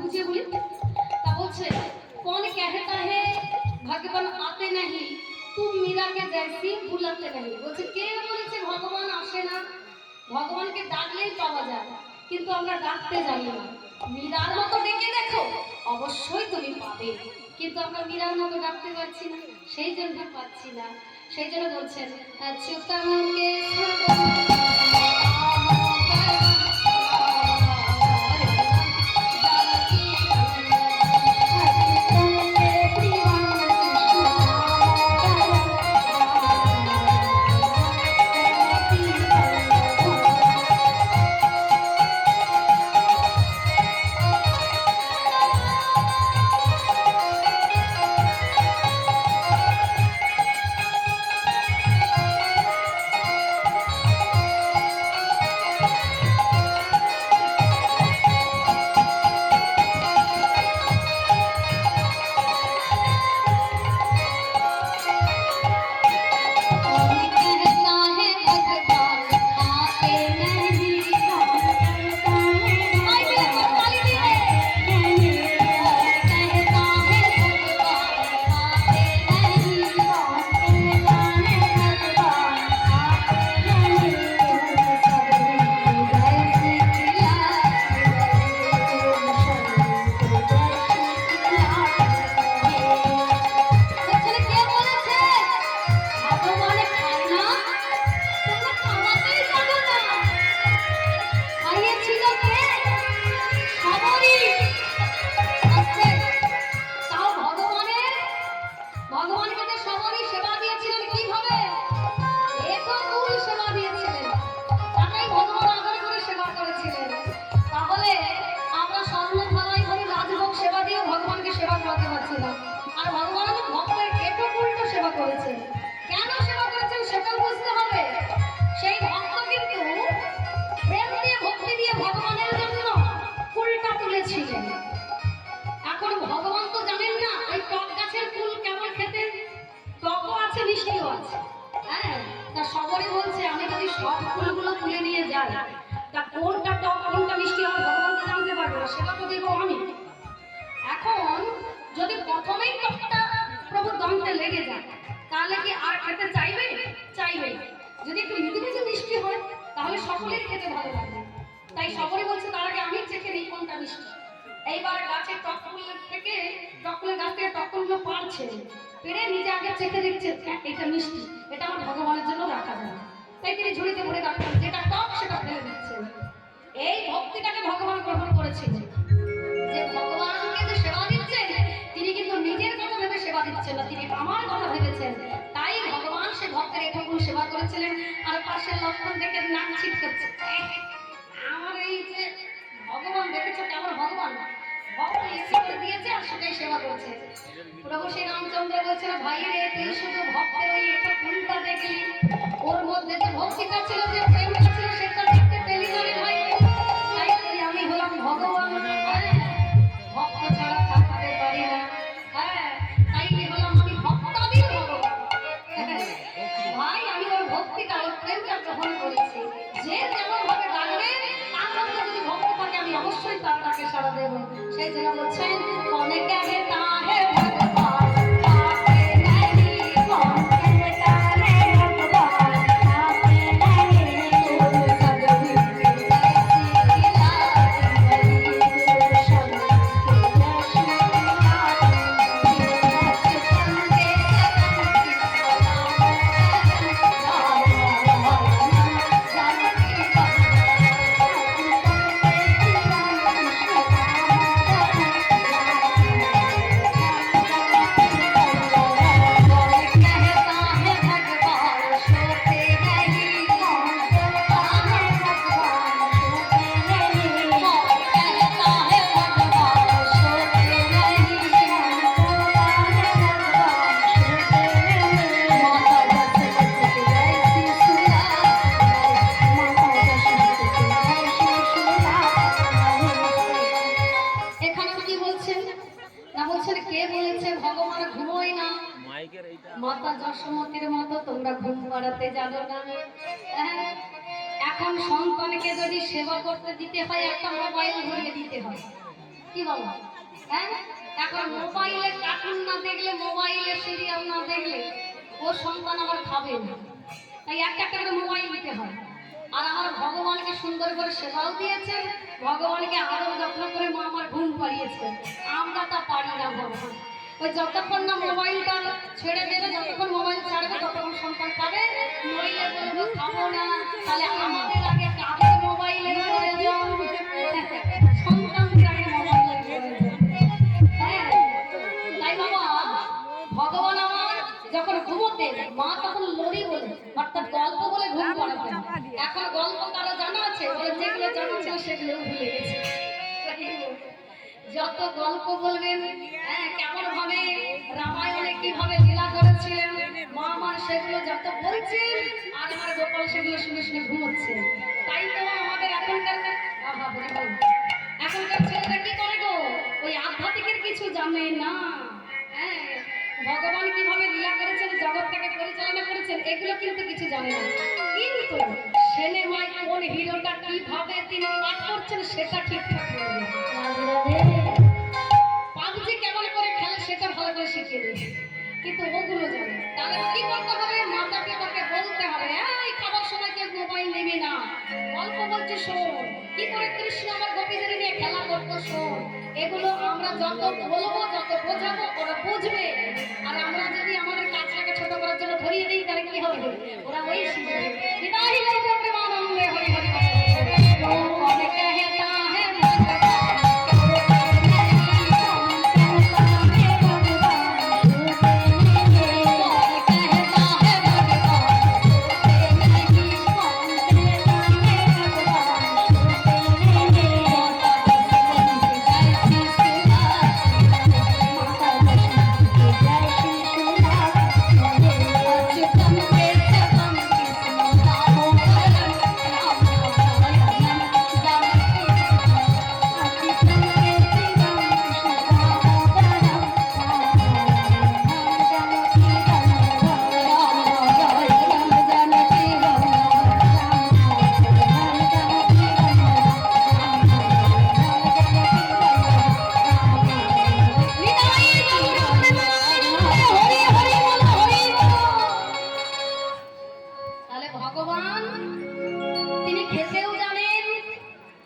বুঝিয়ে বলি। তা বলছে कौन कहता है भगवान आते नहीं तुम मीरा के जैसी बुलाते नहीं। বলছে কে বলেছে ভগবান আসে না, ভগবানকে ডাকলেই পাওয়া যায়, কিন্তু আমরা ডাকতে জানি না। মীরার মতো ডেকে দেখো, অবশ্যই তুমি পাবে, কিন্তু আমরা মীরার মতো ডাকতে পারছি না, সেই জন্য পাচ্ছি না। সেই জন্য বলছেন চুতামকে ভগবানের জন্য রাখা যায়, তাই তিনি ঝুড়িতে ভরে রাখতেন, যেটা টক সেটা ফেলে দিচ্ছেন। এই ভক্তিটাকে ভগবান গ্রহণ করেছিলেন, যে ভগবানকে যে সেবা দিচ্ছেন তিনি কিন্তু নিজের কথা ভেবে সেবা দিচ্ছেন না, তিনি আমার কথা ভেবেছেন। তাই ভগবান সে ভক্তের এতগুলো সেবা করেছিলেন। আর পাশের লক্ষণ দেখে নাক ছিটকাচ্ছে, আমার এই যে ভগবান দেখেছো কেমন ভগবান ভক্ত ইচ্ছে করে দিয়েছে আর সেটাই সেবা করছে। প্রভু শ্রী রামচন্দ্র বলছেন ভাই রে তুই শুধু ভক্তের ওই একটা ফুলটা দেখলি, ওর মধ্যে যে ভক্তিটা ছিল যে প্রেমটা ছিল সেটা দেখতে পেলি না রে ভাই। তাই তুই আমি হলাম ভগবান, ভক্ত ছাড়া থাকতে পারি না। হ্যাঁ তাই হলাম আমি ভক্তাদির ভগবান। ভাই আমি ওর ভক্তিটা ওর প্রেমটা গ্রহণ করেছি। যে যেমন ভাবে ডাকবে তার মধ্যে যদি ভক্তি থাকে আমি অবশ্যই তার ডাকে সাড়া দেব। সেই জন্য বলছেন অনেক আগে তা হে ভগবান মাতা যশোমতির মতো তোমরা ঘুম পাড়াতে জানো না। এখন সন্তানকে যদি সেবা করতে দিতে হয় একটা মোবাইল ধরিয়ে দিতে হয়, কি বলো? হ্যাঁ, এখন মোবাইলে কার্টুন না দেখলে, মোবাইলে সিরিয়াল না দেখলে ওর সন্তান আবার খাবে না। তাই একটা একটা করে মোবাইল দিতে হয়। আর আমার ভগবানকে সুন্দর করে সেবাও দিয়েছে, ভগবানকে আরো যত্ন করে মা আমার ঘুম পাড়িয়েছে। আমরা তা পারি না ভগবান। ওই যতক্ষণ না মোবাইলটা ছেড়ে দেবে, যতক্ষণ মোবাইল ছাড়বে ততক্ষণ সন্তান পাবে, নইলে বলবো খাবো না। তাহলে আমাদের আগে কাদের মোবাইলের প্রয়োজন? সন্তানদের আগে মোবাইলের প্রয়োজন। হ্যাঁ, তাই বাবা ভগবান আমার যখন ঘুমোতেন মা তখন লড়ি বলে, অর্থাৎ গল্প বলে ঘুম পড়াতেন। এখন গল্প কারো জানা আছে? বলে যেগুলো জানা ছিল সেগুলো ভুলে গেছে। যত গল্প বলবেন, হ্যাঁ, কেমন ভাবে রামায়ণে কিভাবে লীলা করেছিলেন মা আমার, সেগুলো যত বলছেন আর আমার গোপাল সেগুলো শুনে শুনে ঘুমোচ্ছে। তাই তো আমাদের এখনকার ছেলেরা কি করে গো, ওই আধ্যাত্মিকের কিছু জানে না। হ্যাঁ, ভগবান কিভাবে লীলা করেছেন, জগৎটাকে পরিচালনা করেছেন, এগুলো কিন্তু কিছু জানে না। কিন্তু সিনেমায় কোন হিরোটা কিভাবে তিনি পাঠ করছেন সেটা ঠিকঠাক বলবে। পাবজি কেমন করে খেলে সেটা ভালো করে শিখিয়ে দেবে, কিন্তু ওগুলো জানে। তাহলে কি করতে হবে? মাতা পিতাকে বলতে হবে, এই খাবার সময় কেউ মোবাইল নেবে না, গল্প বলছে শোন, কি করে কৃষ্ণ আমার গোপীদের নিয়ে খেলা করতো শোন। এগুলো আমরা যত বলবো, যত বোঝাবো, ওরা বুঝবে। আর আমরা যদি আমাদের কাজটাকে ছোট করার জন্য ধরিয়ে দিই, তাহলে কি হবে? ওরা ওই শিখবে। বিদায় লৌকে প্রেমানন্দে হরি হরি কবে কহেতা হে ভগবান তিনি খেতেও